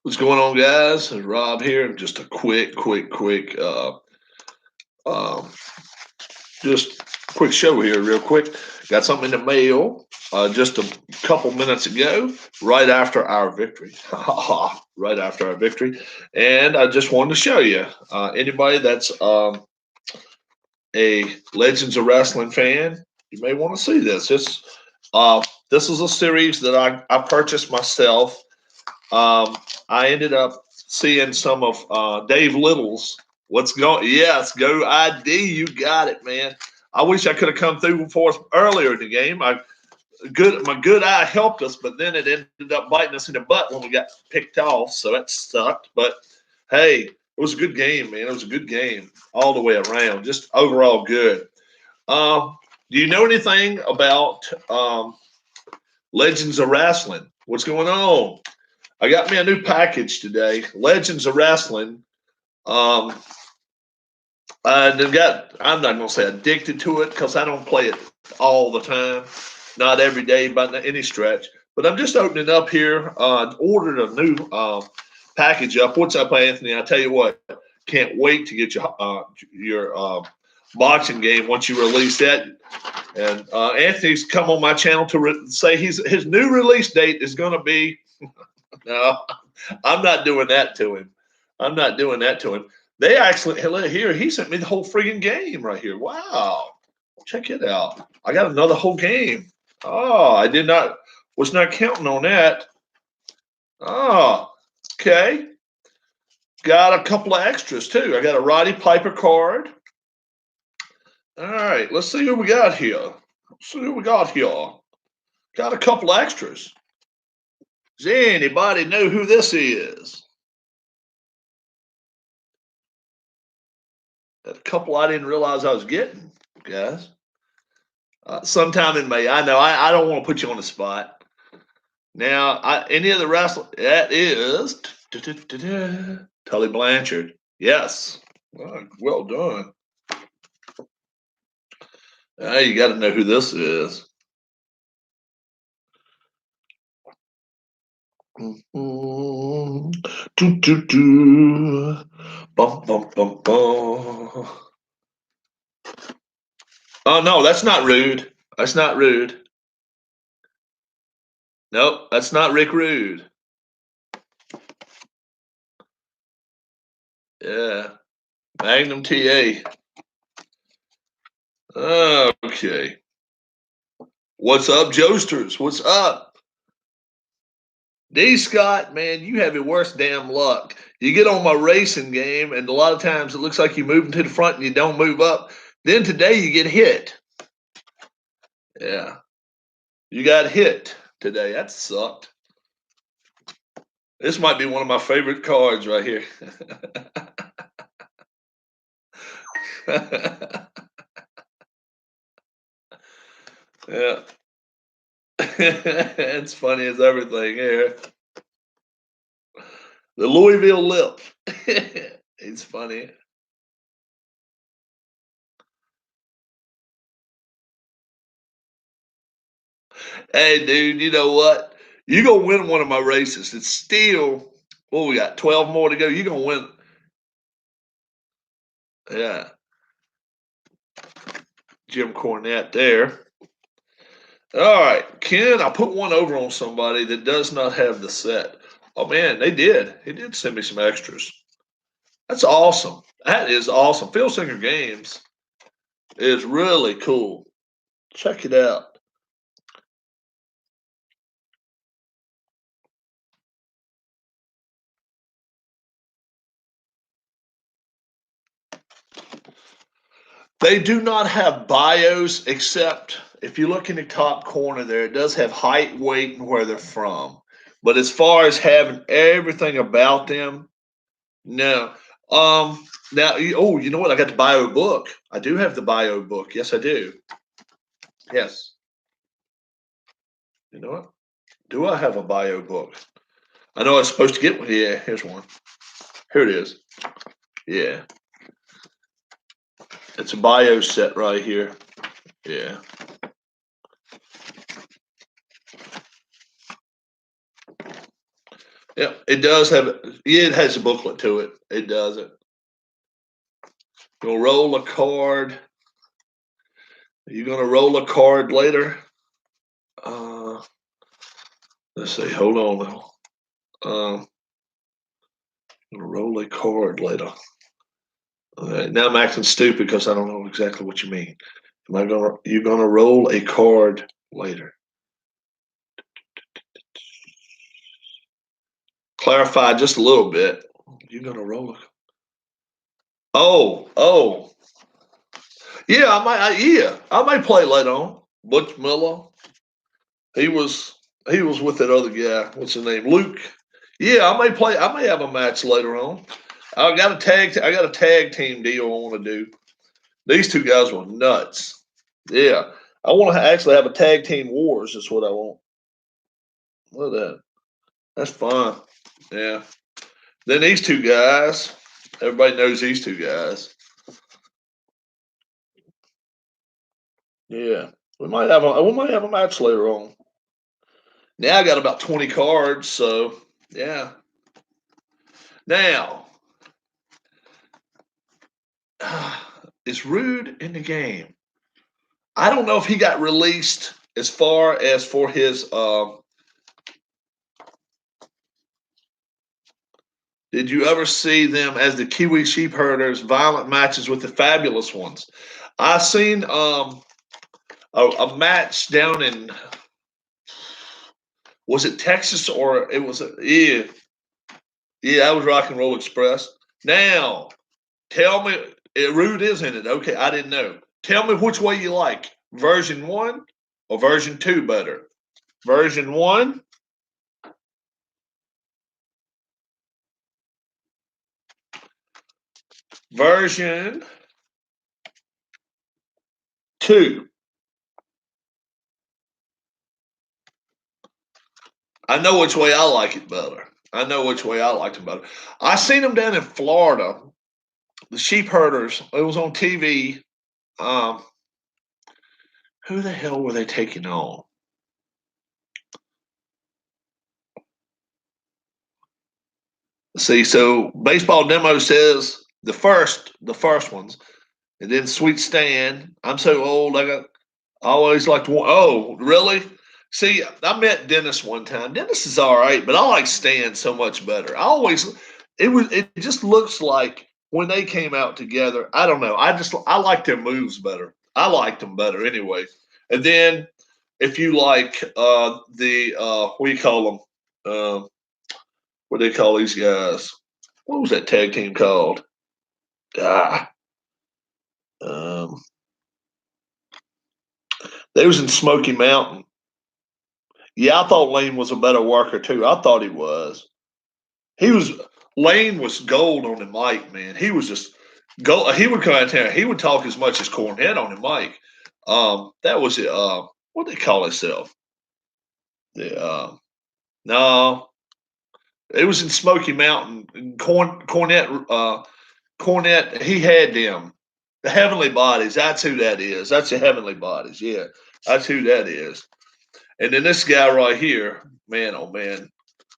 What's going on, guys? It's Rob here. Just a quick, um, just quick show here, real quick. Got something in the mail just a couple minutes ago, right after our victory. Right after our victory. And I just wanted to show you anybody that's a Legends of Wrestling fan, you may want to see this. This is a series that I purchased myself. I ended up seeing some of Dave Little's. What's going? Yes, go ID. You got it, man. I wish I could have come through for us earlier in the game. My good eye helped us, but then it ended up biting us in the butt when we got picked off. So that sucked. But hey, it was a good game, man. It was a good game all the way around. Just overall good. Do you know anything about Legends of Wrestling? What's going on? I got me a new package today, Legends of Wrestling. Um, I'm not gonna say addicted to it because I don't play it all the time, not every day by any stretch. But I'm just opening up here. Ordered a new package up. What's up, Anthony? I tell you what, can't wait to get your boxing game once you release that. And Anthony's come on my channel to say his new release date is going to be. No, I'm not doing that to him. I'm not doing that to him. They actually here. He sent me the whole friggin' game right here. Wow, check it out. I got another whole game. Oh, I did not was not counting on that. Oh, okay. Got a couple of extras too. I got a Roddy Piper card. All right, let's see who we got here. Let's see who we got here. Got a couple extras. Does anybody know who this is? A couple I didn't realize I was getting, guys. Sometime in May. I know. I don't want to put you on the spot. Now, any of the wrestling that is Tully Blanchard. Yes. Well done. You got to know who this is. Do, do, do. Bum, bum, bum, bum. Oh, no, that's not rude. That's not rude. Nope, that's not Rick Rude. Yeah, Magnum TA. Okay. What's up, Joesters? What's up? D. Scott, man, you have your worst damn luck. You get on my racing game, and a lot of times it looks like you're moving to the front and you don't move up. Then today you get hit. Yeah. You got hit today. That sucked. This might be one of my favorite cards right here. Yeah. It's funny as everything here. The Louisville Lip. It's funny. Hey, dude, you know what? You're going to win one of my races. It's still, well, we got 12 more to go. You're going to win. Yeah. Jim Cornette there. All right, Ken, I put one over on somebody that does not have the set. Oh, man, they did. He did send me some extras. That's awesome. That is awesome. Phil Singer Games is really cool. Check it out. They do not have bios except if you look in the top corner there, it does have height, weight, and where they're from. But as far as having everything about them, no. Now, oh, you know what? I got the bio book. I do have the bio book. Yes, I do. Yes. You know what? Do I have a bio book? I know I was supposed to get one. Yeah, here's one. Here it is. Yeah. It's a bio set right here. Yeah. Yeah, it does have. Yeah, it has a booklet to it. It does it. Gonna roll a card. Are you gonna roll a card later? Uh, let's see. Hold on now. Gonna roll a card later. Now I'm acting stupid because I don't know exactly what you mean. Am I gonna? You gonna roll a card later? Clarify just a little bit. You're gonna roll a. Oh. Yeah, I might play later on. Butch Miller. He was he was with that other guy. What's his name? Luke. Yeah, I may play. I may have a match later on. I got a tag team deal I want to do. These two guys were nuts. Yeah, I want to actually have a tag team wars. Is what I want. Look at that. That's fun. Yeah. Then these two guys. Everybody knows these two guys. Yeah, we might have a match later on. Now I got about 20 cards, so yeah. Now, is Rude in the game? I don't know if he got released as far as for his. Did you ever see them as the Kiwi sheep herders violent matches with the fabulous ones? I seen a match down in, was it Texas or it was yeah, that was Rock and Roll Express. Now tell me, Rude is in it. Okay, I didn't know. Tell me which way you like, version 1 or version 2 better. Version 1. Version 2. I know which way I like it better. I know which way I liked it better. I seen them down in Florida, the sheep herders. It was on TV. Um, who the hell were they taking on? See, so baseball demo says the first ones, and then Sweet Stan. I'm so old. I always liked one. Oh, really? See, I met Dennis one time. Dennis is all right, but I like Stan so much better. It just looks like when they came out together. I don't know. I like their moves better. I liked them better anyway. And then if you like the what do you call them? What do they call these guys? What was that tag team called? Ah, um, they was in Smoky Mountain. Yeah, I thought Lane was a better worker too. I thought he was. He was Lane was gold on the mic, man. He was just go. He would come out there. He would talk as much as Cornette on the mic. That was it. What they call himself? The no, it was in Smoky Mountain. Cornette. He had them. The Heavenly Bodies. That's who that is. That's the Heavenly Bodies. Yeah, that's who that is. And then this guy right here, man, oh man,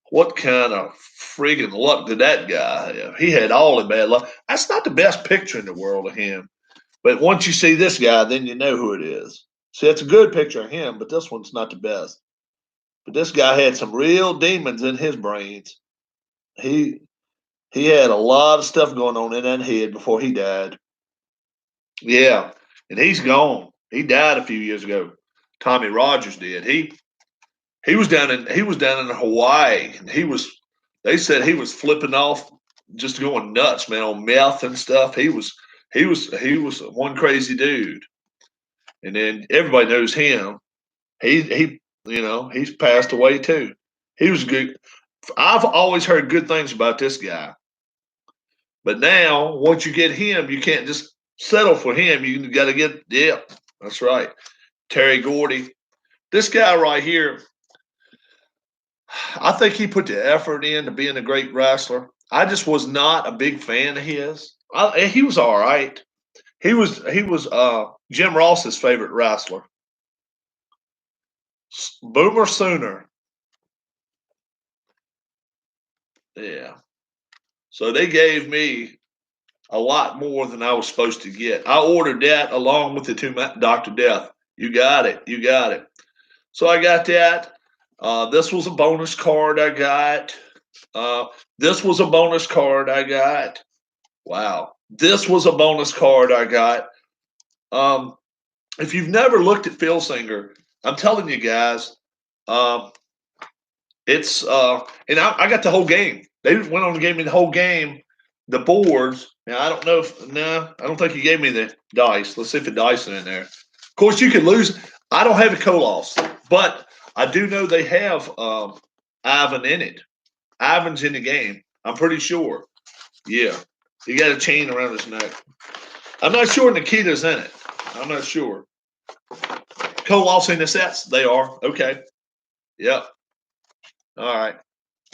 what kind of friggin' luck did that guy have? He had all the bad luck. That's not the best picture in the world of him. But once you see this guy, then you know who it is. See, it's a good picture of him, but this one's not the best. But this guy had some real demons in his brains. He he had a lot of stuff going on in that head before he died. Yeah, and he's gone. He died a few years ago. Tommy Rogers did. He was down in Hawaii, and they said he was flipping off, just going nuts, man, on meth and stuff. He was one crazy dude, and then everybody knows him. He's passed away too. He was good. I've always heard good things about this guy, but now once you get him, you can't just settle for him. You got to get, yeah, that's right, Terry Gordy. This guy right here, I think he put the effort into being a great wrestler. I just was not a big fan of his. He was all right. He was Jim Ross's favorite wrestler. Boomer Sooner. Yeah. So they gave me a lot more than I was supposed to get. I ordered that along with the two Dr. Death. You got it. You got it. So I got that. This was a bonus card I got. This was a bonus card I got. Wow. This was a bonus card I got. Um, if you've never looked at Phil Singer, I'm telling you guys, um, it's and I got the whole game. They went on and gave me the whole game, the boards. Now I don't know if I don't think he gave me the dice. Let's see if the dice are in there. Of course, you could lose. I don't have a Koloffs, but I do know they have Ivan in it. Ivan's in the game. I'm pretty sure. Yeah, he got a chain around his neck. I'm not sure Nikita's in it. I'm not sure. Koloffs in the sets. They are okay. Yep. All right.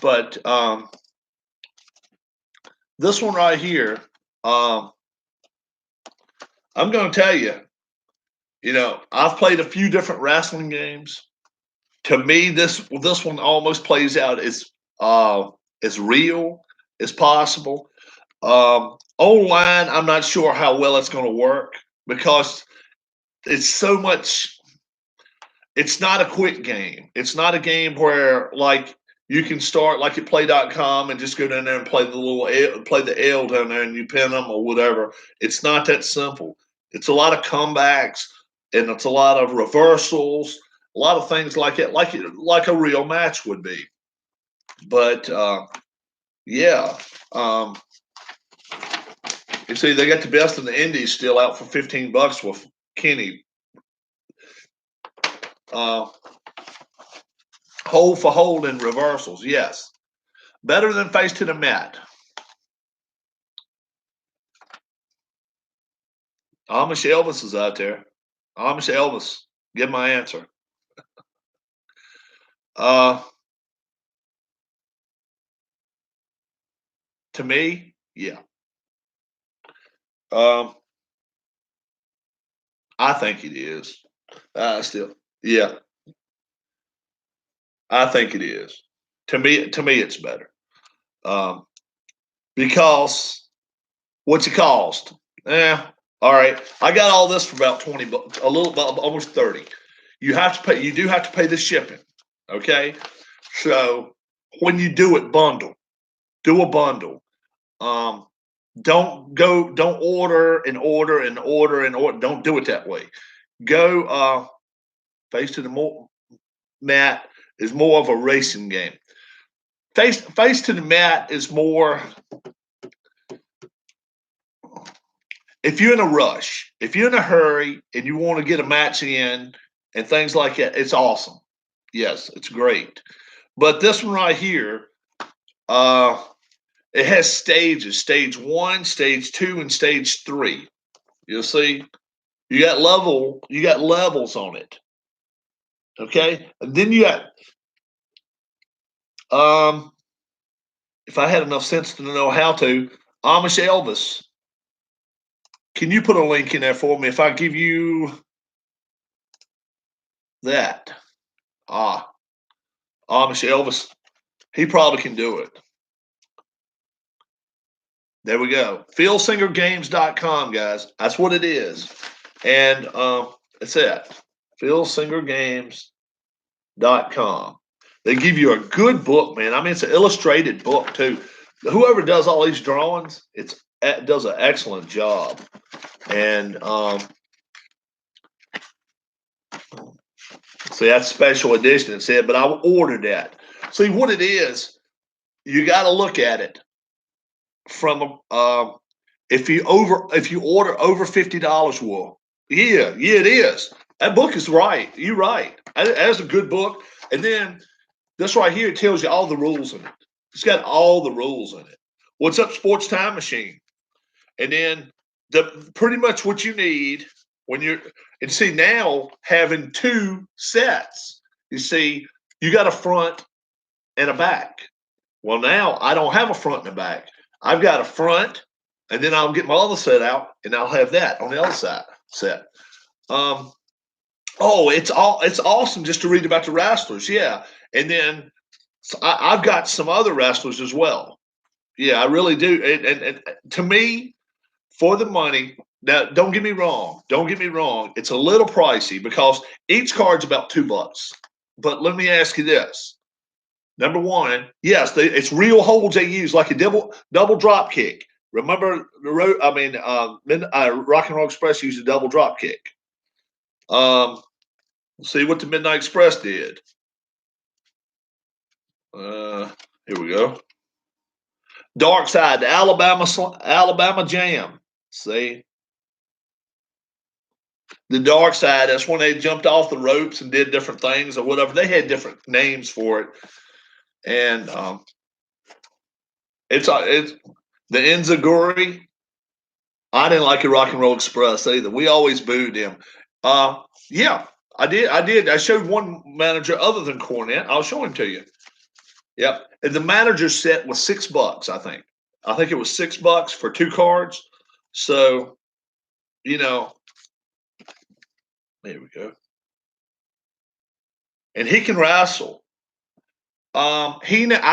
But this one right here, um, I'm going to tell you, I've played a few different wrestling games. To me, this one almost plays out as real as possible. Online, I'm not sure how well it's going to work because it's so much. It's not a quick game. It's not a game where like you can start like at play.com and just go down there and play play the L down there and you pin them or whatever. It's not that simple. It's a lot of comebacks and it's a lot of reversals, a lot of things like it, like a real match would be. But yeah, um, you see, they got the best in the Indies still out for $15 with Kenny. Hold for hold and reversals, yes. Better than face to the mat. Amish Elvis is out there. Amish Elvis, give my answer. To me, yeah. Um, I think it is. Still, yeah, I think it is. To me, it's better. Um, because what's it cost? All right. I got all this for about 20 bucks, a little, almost 30. You have to pay. You do have to pay the shipping. Okay. So when you do it, do a bundle. Um, don't order and order and order and order. Don't do it that way. Go face to the mat is more of a racing game. Face to the mat is more if you're in a rush, if you're in a hurry and you want to get a match in and things like that, it's awesome. Yes, it's great. But this one right here, uh, it has stages: stage 1, stage 2, and stage 3. You'll see, you got levels on it. Okay, and then you got if I had enough sense to know how to, Amish Elvis. Can you put a link in there for me if I give you that? Amish Elvis. He probably can do it. There we go. PhilSingerGames.com, guys. That's what it is. And that's it. PhilSingerGames.com. They give you a good book, man. I mean, it's an illustrated book, too. Whoever does all these drawings, it does an excellent job. And see, that's special edition. It said, but I ordered that. See, what it is, you got to look at it from if you order over $50, well, yeah, it is. That book is right. You're right. That's a good book. And then this right here tells you all the rules in it. It's got all the rules in it. What's up, Sports Time Machine? And then pretty much what you need when you're and see now having two sets. You see, you got a front and a back. Well, now I don't have a front and a back. I've got a front, and then I'll get my other set out, and I'll have that on the other side set. It's awesome just to read about the wrestlers, yeah. And then So I've got some other wrestlers as well. Yeah, I really do. And to me, for the money, now don't get me wrong. Don't get me wrong. It's a little pricey because each card's about $2. But let me ask you this. Number one, yes, it's real holds they use, like a double drop kick. Remember the road? I mean, Rock and Roll Express used a double drop kick. See what the Midnight Express did. Here we go. Dark Side, the Alabama Jam. See, the Dark Side. That's when they jumped off the ropes and did different things or whatever. They had different names for it, and it's the Enziguri. I didn't like the Rock and Roll Express either. We always booed them. Yeah, I did. I showed one manager other than Cornette. I'll show him to you. Yep. And the manager set was $6, I think. I think it was $6 for 2 cards. So, there we go. And he can wrestle. I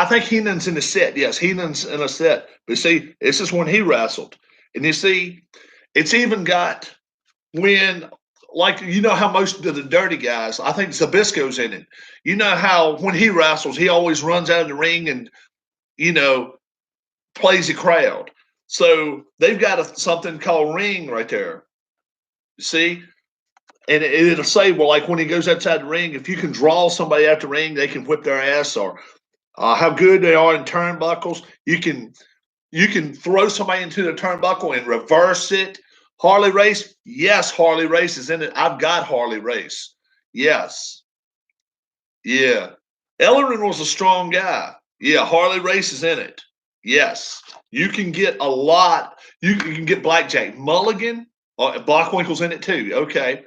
think Heenan's in the set. Yes, Heenan's in a set. But see, this is when he wrestled. And you see, it's even got when, like, how most of the dirty guys, I think Zbyszko's in it. You know how when he wrestles, he always runs out of the ring and, plays the crowd. So they've got something called ring right there. See? And it'll say, well, like when he goes outside the ring, if you can draw somebody out the ring, they can whip their ass, or how good they are in turnbuckles. You can throw somebody into the turnbuckle and reverse it. Harley Race, yes, Harley Race is in it. I've got Harley Race. Yes. Yeah. Ellering was a strong guy. Yeah, Harley Race is in it. Yes. You can get a lot. You can get Blackjack Mulligan. Blockwinkle's in it too. Okay.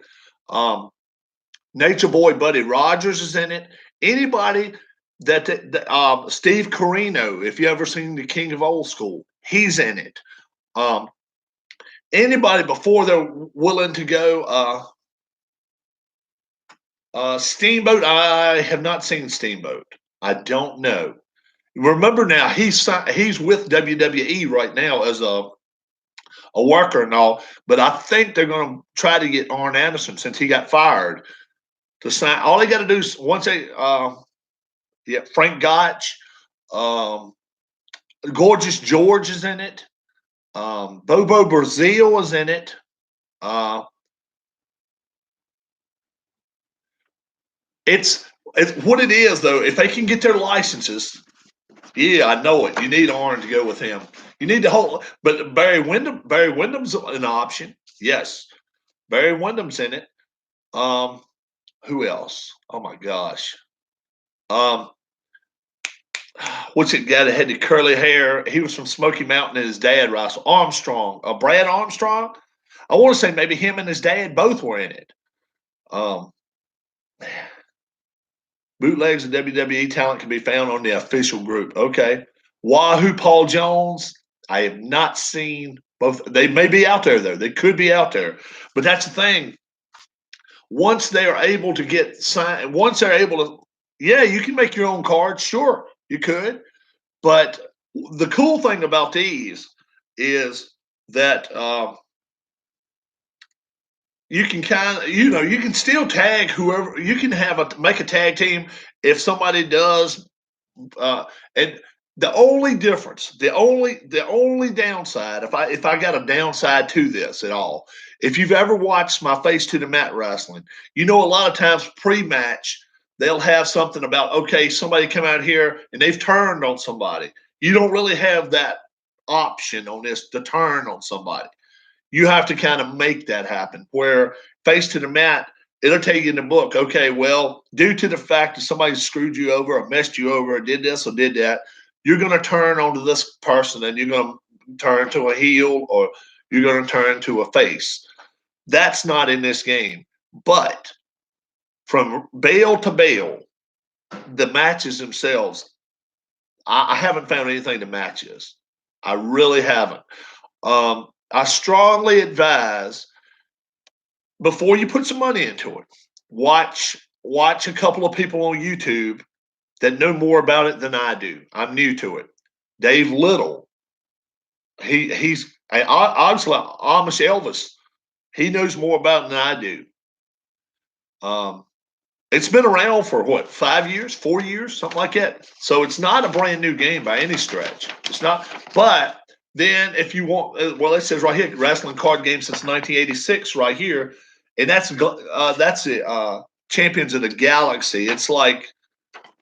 Nature Boy Buddy Rogers is in it. Anybody that Steve Corino, if you ever seen The King of Old School, he's in it. Anybody before they're willing to go. Steamboat, I have not seen Steamboat. I don't know. Remember now, he's with WWE right now as a worker and all, but I think they're going to try to get Arn Anderson, since he got fired, to sign. All they got to do is once they, Frank Gotch, Gorgeous George is in it, Bobo Brazil is in it. It's what it is though. If they can get their licenses, yeah, I know it. You need Arn to go with him. You need the whole, but Barry Windham's an option. Yes, Barry Windham's in it. Who else? Oh my gosh. What's it guy that had the curly hair? He was from Smoky Mountain, and his dad wrestled. Armstrong, Brad Armstrong. I want to say maybe him and his dad both were in it. Bootlegs of WWE talent can be found on the official group. Okay. Wahoo Paul Jones. I have not seen both. They may be out there, though. They could be out there. But that's the thing. Once they are able to get signed, once they're able to, yeah, you can make your own cards. Sure, you could. But the cool thing about these is that you can you can still tag whoever. You can make a tag team if somebody does. And the only difference, the only downside, if I got a downside to this at all, if you've ever watched my Face to the Mat wrestling, a lot of times pre-match they'll have something about, okay, somebody come out here and they've turned on somebody. You don't really have that option on this to turn on somebody. You have to kind of make that happen. Where Face to the Mat, it'll tell you in the book, okay, well, due to the fact that somebody screwed you over or messed you over or did this or did that, you're going to turn onto this person and you're going to turn to a heel or you're going to turn to a face. That's not in this game. But from bail to bail, the matches themselves, I haven't found anything to match this. I really haven't. I strongly advise, before you put some money into it, watch a couple of people on YouTube that know more about it than I do. I'm new to it. Dave Little, he's obviously Amish Elvis. He knows more about it than I do. Um, it's been around for what, 5 years, 4 years, something like that. So it's not a brand new game by any stretch. It's not. But then if you want, well, it says right here, wrestling card game since 1986, right here, and that's the Champions of the Galaxy. It's like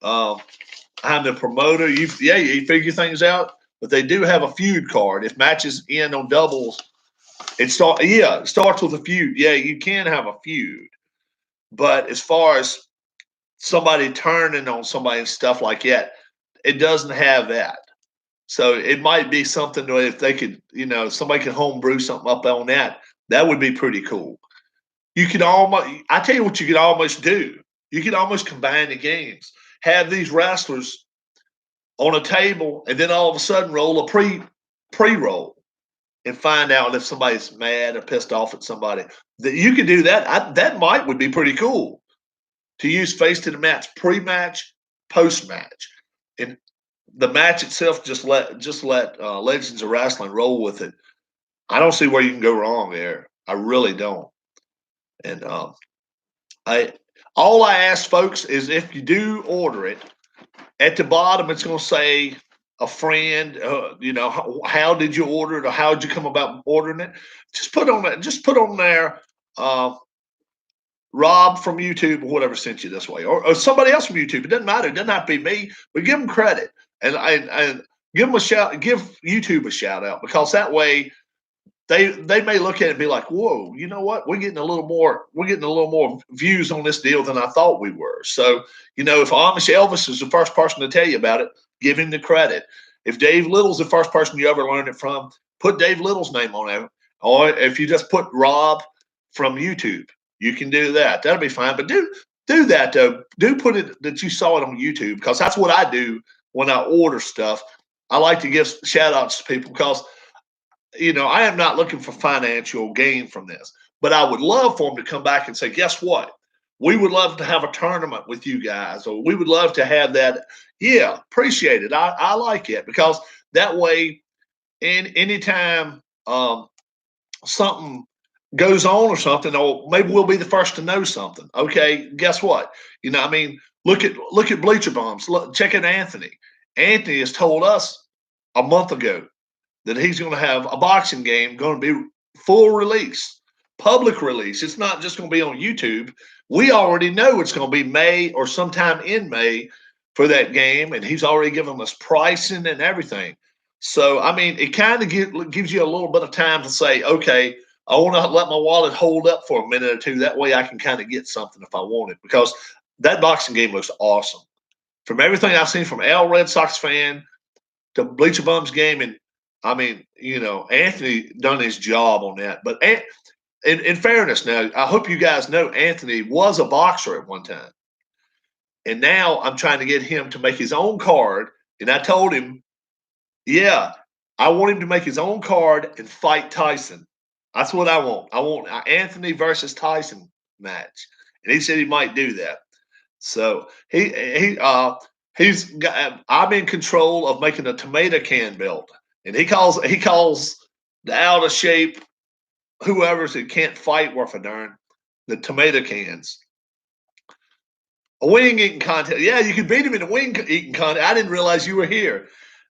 I'm the promoter. You figure things out, but they do have a feud card. If matches end on doubles, it starts with a feud. Yeah, you can have a feud, but as far as somebody turning on somebody and stuff like that, it doesn't have that. So it might be something that if they could, somebody could homebrew something up on that, that would be pretty cool. You could I tell you what you could almost do. You could almost combine the games. Have these wrestlers on a table and then all of a sudden roll a pre-roll and find out if somebody's mad or pissed off at somebody. That you could do that. That would be pretty cool to use face to the match, pre-match, post-match, and the match itself. Just let Legends of Wrestling roll with it. I don't see where you can go wrong there. I really don't. And I all I ask folks is if you do order it, at the bottom it's going to say a friend. How did you order it, or how did you come about ordering it? Just put on there. Rob from YouTube or whatever sent you this way, or somebody else from YouTube. It doesn't matter. It doesn't have to be me, but give them credit and give them a shout. Give YouTube a shout out, because that way they may look at it and be like, "Whoa, you know what? We're getting a little more views on this deal than I thought we were." So if Amish Elvis is the first person to tell you about it, give him the credit. If Dave Little's the first person you ever learned it from, put Dave Little's name on it. Or if you just put Rob from YouTube, you can do that. That'll be fine. But do that though. Do put it that you saw it on YouTube, because that's what I do when I order stuff. I like to give shout outs to people, because I am not looking for financial gain from this, but I would love for them to come back and say, guess what? We would love to have a tournament with you guys, or we would love to have that. Yeah, appreciate it. I like it, because that way, anytime something goes on or something, or maybe we'll be the first to know something. Okay, guess what? Look at Bleacher Bombs. Check out Anthony. Anthony has told us a month ago that he's going to have a boxing game going to be full release, public release. It's not just going to be on YouTube. We already know it's going to be May or sometime in May for that game, and he's already given us pricing and everything. So, it kind of gives you a little bit of time to say, okay, I want to let my wallet hold up for a minute or two. That way I can kind of get something if I want it, because that boxing game looks awesome. From everything I've seen from Al Red Sox fan to Bleacher Bums game, and Anthony done his job on that. But in fairness, now, I hope you guys know Anthony was a boxer at one time. And now I'm trying to get him to make his own card. And I told him, yeah, I want him to make his own card and fight Tyson. That's what I want. I want Anthony versus Tyson match. And he said he might do that. So he's got, I'm in control of making a tomato can belt. And he calls the out of shape whoever's who can't fight worth a darn the tomato cans. A wing eating contest. Yeah, you could beat him in a wing eating contest. I didn't realize you were here,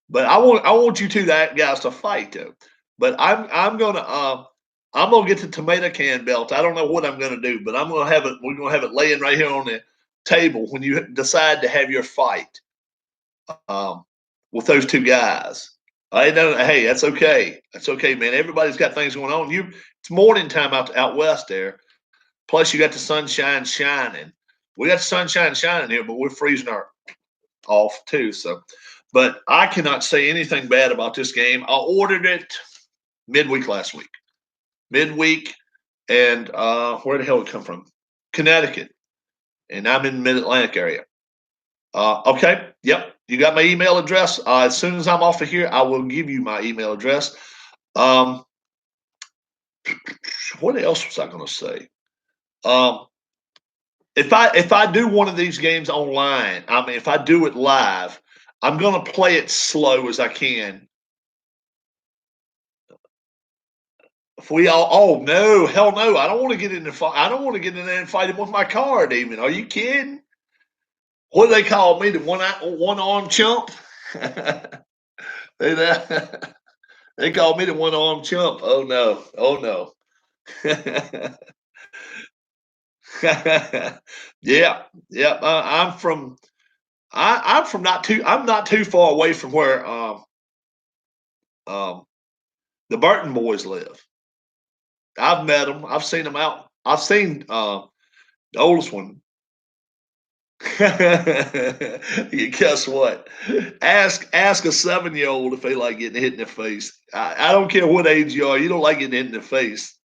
but I want you two guys to fight though. But I'm gonna get the tomato can belt. I don't know what I'm gonna do, but I'm gonna have it. We're gonna have it laying right here on the table when you decide to have your fight with those two guys. Hey, that's okay. That's okay, man. Everybody's got things going on. It's morning time out west there. Plus, you got the sunshine shining. We got the sunshine shining here, but we're freezing off too. So, but I cannot say anything bad about this game. I ordered it midweek last week. Midweek, and where the hell did it come from? Connecticut, and I'm in the Mid-Atlantic area. Okay, yep. You got my email address. As soon as I'm off of here, I will give you my email address. What else was I going to say? if I do one of these games online, I mean, if I do it live, I'm gonna play it slow as I can. If we all, oh no, hell no, I don't want to get in the fight. I don't want to get in there and fight him with my card. Even, are you kidding? What do they call me? The one arm chump? they they call me the one arm chump. Oh no, oh no. Yeah, yeah. I'm from not too. I'm not too far away from where um, the Burton boys live. I've met them. I've seen them out. I've seen the oldest one. Guess what? Ask a 7-year-old if they like getting hit in the face. I don't care what age you are. You don't like getting hit in the face.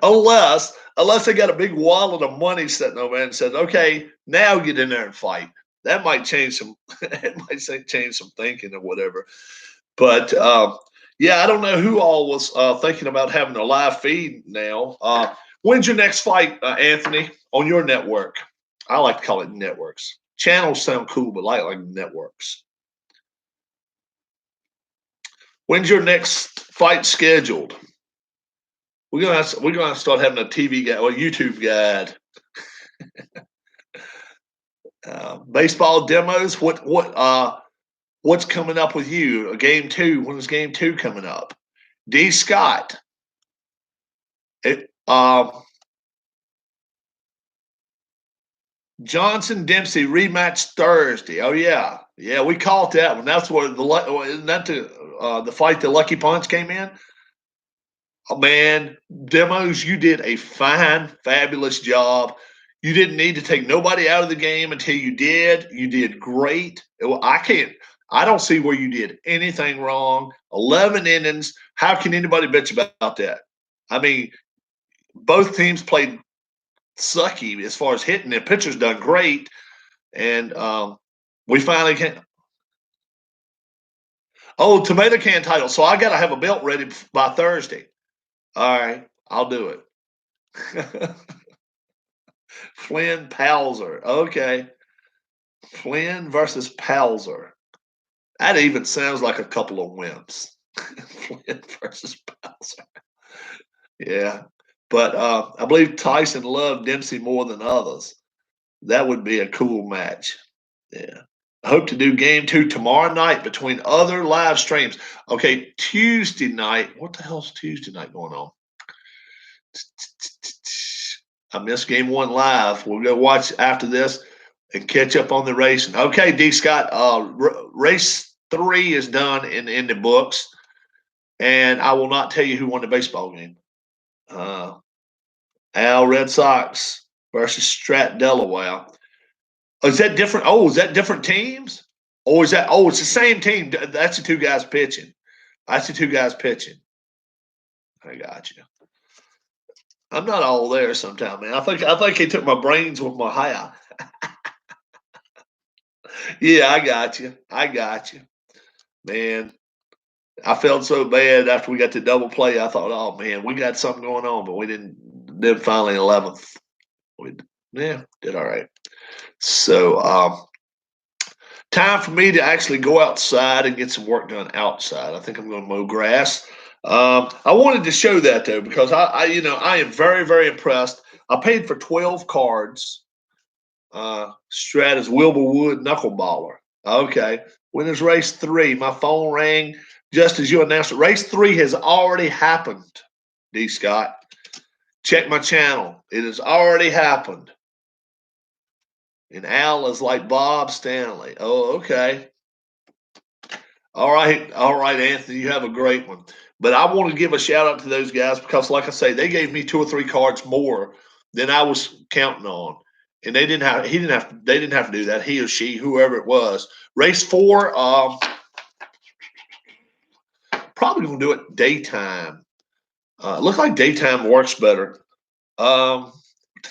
unless they got a big wallet of money sitting over there and said, okay, now get in there and fight. That might change some it might change some thinking or whatever. But yeah, I don't know who all was thinking about having a live feed now. When's your next fight, Anthony, on your network? I like to call it networks. Channels sound cool, but I like networks. When's your next fight scheduled? We're gonna start having a TV guide or YouTube guide. Baseball demos. What's coming up with you? A game 2. When is game 2 coming up? D. Scott. Johnson Dempsey rematch Thursday. Oh yeah, yeah, we caught that one. That's where isn't that the fight the Lucky Punch came in? Oh man, Demos, you did a fine, fabulous job. You didn't need to take nobody out of the game until you did. You did great. I don't see where you did anything wrong. 11 innings. How can anybody bitch about that? I mean, both teams played sucky as far as hitting. Their pitcher's done great, and we finally can. Oh, tomato can title. So I got to have a belt ready by Thursday. All right, I'll do it. Flynn Palzer. Okay. Flynn versus Palzer. That even sounds like a couple of wimps. Flynn versus Palzer. Yeah. But I believe Tyson loved Dempsey more than others. That would be a cool match. Yeah. I hope to do game 2 tomorrow night between other live streams. Okay, Tuesday night. What the hell's Tuesday night going on? I missed game 1 live. We'll go watch after this and catch up on the racing. Okay, D. Scott, race 3 is done in the books, and I will not tell you who won the baseball game. Al Red Sox versus Strat Delaware. Oh, is that different? Oh, is that different teams? Or is that? Oh, it's the same team. That's the 2 guys pitching. That's the 2 guys pitching. I got you. I'm not all there sometime, man. I think he took my brains with my hair. Yeah, I got you. I got you, man. I felt so bad after we got to double play. I thought, oh man, we got something going on, but we didn't. Then finally 11th, we did all right. So time for me to actually go outside and get some work done outside. I think I'm going to mow grass. I wanted to show that though because I am very, very impressed. I paid for 12 cards. Stratus Wilburwood Knuckleballer. Okay. When is race 3? My phone rang just as you announced it. Race 3 has already happened, D. Scott. Check my channel. It has already happened. And Al is like Bob Stanley. Oh, okay. All right, Anthony. You have a great one. But I want to give a shout out to those guys because, like I say, they gave me 2 or 3 cards more than I was counting on, and they didn't have. They didn't have to do that. He or she, whoever it was. Race 4. Probably gonna do it daytime. Looks like daytime works better. What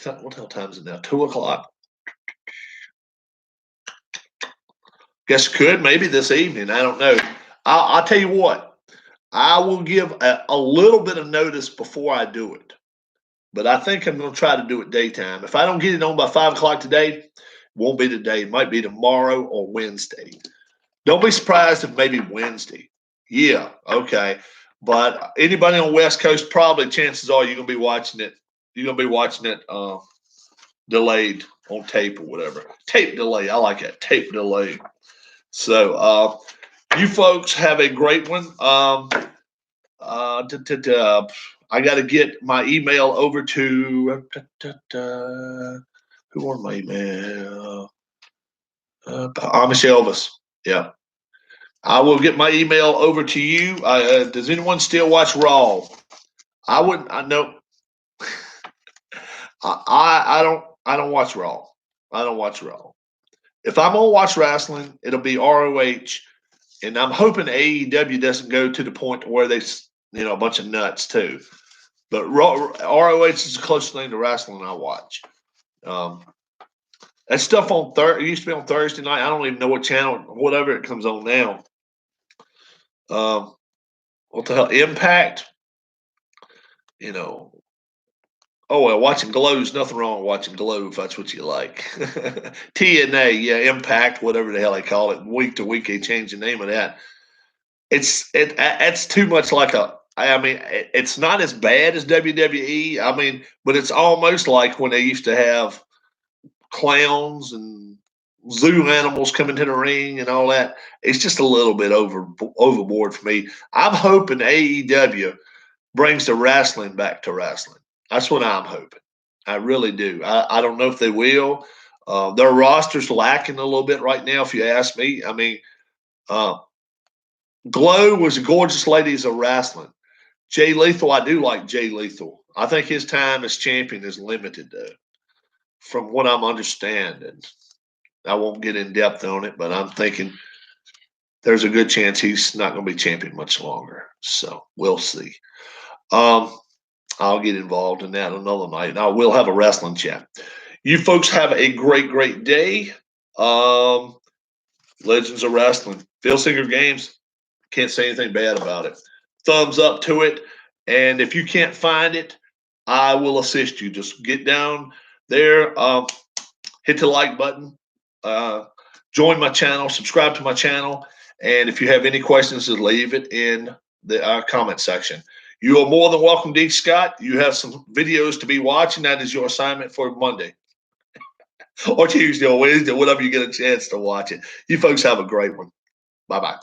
hell time is it now? 2:00. Guess could maybe this evening. I don't know. I'll tell you what. I will give a little bit of notice before I do it. but I think I'm going to try to do it daytime. If I don't get it on by 5 o'clock today, it won't be today. It might be tomorrow or Wednesday. Don't be surprised if maybe Wednesday. Yeah, okay. But anybody on West Coast, probably chances are you're gonna be watching it. You're gonna be watching it delayed on tape or whatever. Tape delay. I like that. Tape delay. So you folks have a great one. I got to get my email over to who wanted my email? Amish Elvis. Yeah. I will get my email over to you. Does anyone still watch Raw? I wouldn't. I know. I don't. I don't watch Raw. I don't watch Raw. If I'm gonna watch wrestling, it'll be ROH, and I'm hoping AEW doesn't go to the point where they, a bunch of nuts too. But ROH is the closest thing to wrestling I watch. That stuff on Thursday. It used to be on Thursday night. I don't even know what channel, whatever it comes on now. What the hell? Impact. Oh well, watching Glow is nothing wrong with watching Glow if that's what you like. TNA, yeah, Impact, whatever the hell they call it. Week to week, they change the name of that. It's too much like it's not as bad as WWE. But it's almost like when they used to have clowns and zoo animals coming to the ring and all that. It's just a little bit overboard for me. I'm hoping AEW brings the wrestling back to wrestling. That's what I'm hoping. I really do. I don't know if they will. Their roster's lacking a little bit right now, if you ask me. Glow was a gorgeous ladies of wrestling. Jay Lethal, I do like Jay Lethal. I think his time as champion is limited, though, from what I'm understanding. I won't get in depth on it, but I'm thinking there's a good chance he's not going to be champion much longer. So we'll see. I'll get involved in that another night, and I will have a wrestling chat. You folks have a great, great day. Legends of Wrestling. Phil Singer Games. Can't say anything bad about it. Thumbs up to it. And if you can't find it, I will assist you. Just get down there, hit the like button, join my channel, subscribe to my channel. And if you have any questions, just leave it in the comment section. You are more than welcome, D. Scott. You have some videos to be watching. That is your assignment for Monday or Tuesday or Wednesday, whatever you get a chance to watch it. You folks have a great one. Bye-bye.